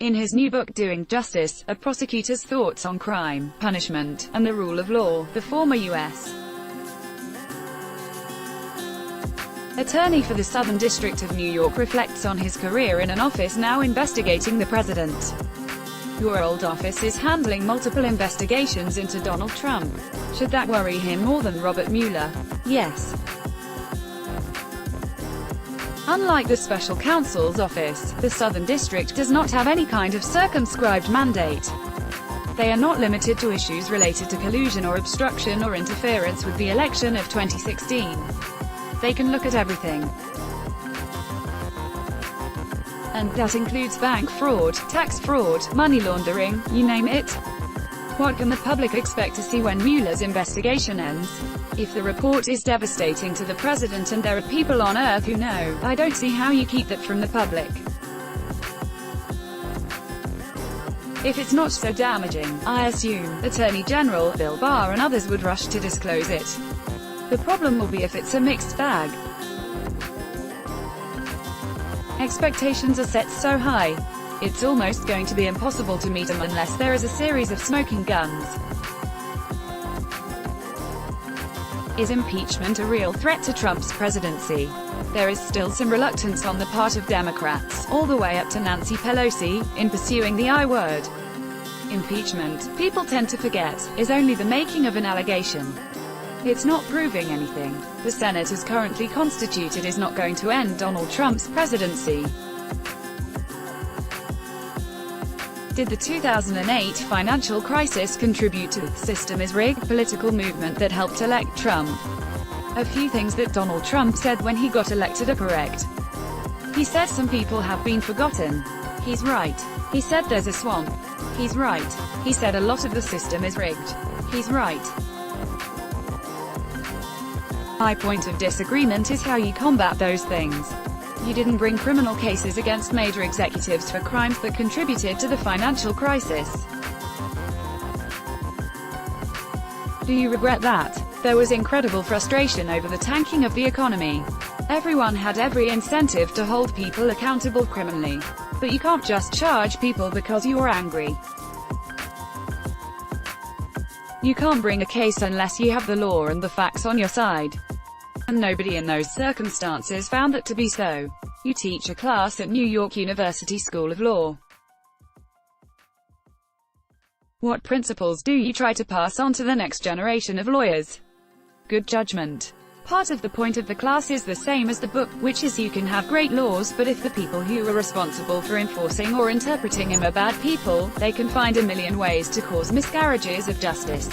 In his new book Doing Justice, A Prosecutor's Thoughts on Crime, Punishment, and the Rule of Law, the former U.S. attorney for the Southern District of New York reflects on his career in an office now investigating the president. Your old office is handling multiple investigations into Donald Trump. Should that worry him more than Robert Mueller? Yes. Unlike the special counsel's office, the Southern District does not have any kind of circumscribed mandate. They are not limited to issues related to collusion or obstruction or interference with the election of 2016. They can look at everything. And that includes bank fraud, tax fraud, money laundering, you name it. What can the public expect to see when Mueller's investigation ends? If the report is devastating to the president and there are people on Earth who know, I don't see how you keep that from the public. If it's not so damaging, I assume Attorney General Bill Barr and others would rush to disclose it. The problem will be if it's a mixed bag. Expectations are set so high, it's almost going to be impossible to meet them unless there is a series of smoking guns. Is impeachment a real threat to Trump's presidency? There is still some reluctance on the part of Democrats, all the way up to Nancy Pelosi, in pursuing the I word. Impeachment, people tend to forget, is only the making of an allegation. It's not proving anything. The Senate as currently constituted is not going to end Donald Trump's presidency. Did the 2008 financial crisis contribute to the "system is rigged" political movement that helped elect Trump? A few things that Donald Trump said when he got elected are correct. He said some people have been forgotten. He's right. He said there's a swamp. He's right. He said a lot of the system is rigged. He's right. My point of disagreement is how you combat those things. You didn't bring criminal cases against major executives for crimes that contributed to the financial crisis. Do you regret that? There was incredible frustration over the tanking of the economy. Everyone had every incentive to hold people accountable criminally. But you can't just charge people because you're angry. You can't bring a case unless you have the law and the facts on your side. And nobody in those circumstances found that to be so. You teach a class at New York University School of Law. What principles do you try to pass on to the next generation of lawyers? Good judgment. Part of the point of the class is the same as the book, which is you can have great laws, but if the people who are responsible for enforcing or interpreting them are bad people, they can find a million ways to cause miscarriages of justice.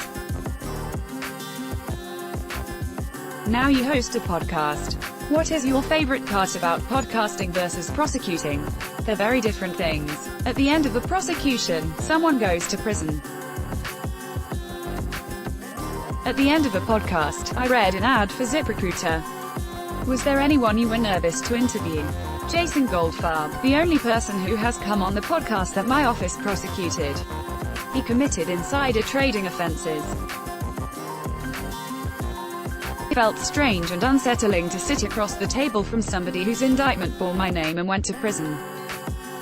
Now you host a podcast. What is your favorite part about podcasting versus prosecuting? They're very different things. At the end of a prosecution, someone goes to prison. At the end of a podcast, I read an ad for ZipRecruiter. Was there anyone you were nervous to interview? Jason Goldfarb, the only person who has come on the podcast that my office prosecuted. He committed insider trading offenses. It felt strange and unsettling to sit across the table from somebody whose indictment bore my name and went to prison.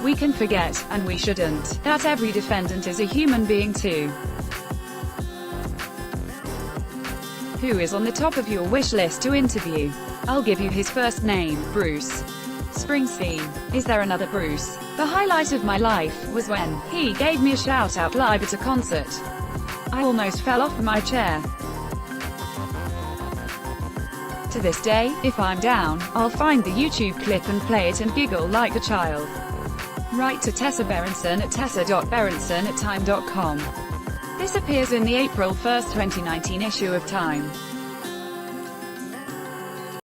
We can forget, and we shouldn't, that every defendant is a human being too. Who is on the top of your wish list to interview? I'll give you his first name, Bruce Springsteen. Is there another Bruce? The highlight of my life was when he gave me a shout out live at a concert. I almost fell off my chair. To this day, if I'm down, I'll find the YouTube clip and play it and giggle like a child. Write to Tessa Berenson at tessa.berenson@time.com. This appears in the April 1, 2019 issue of Time.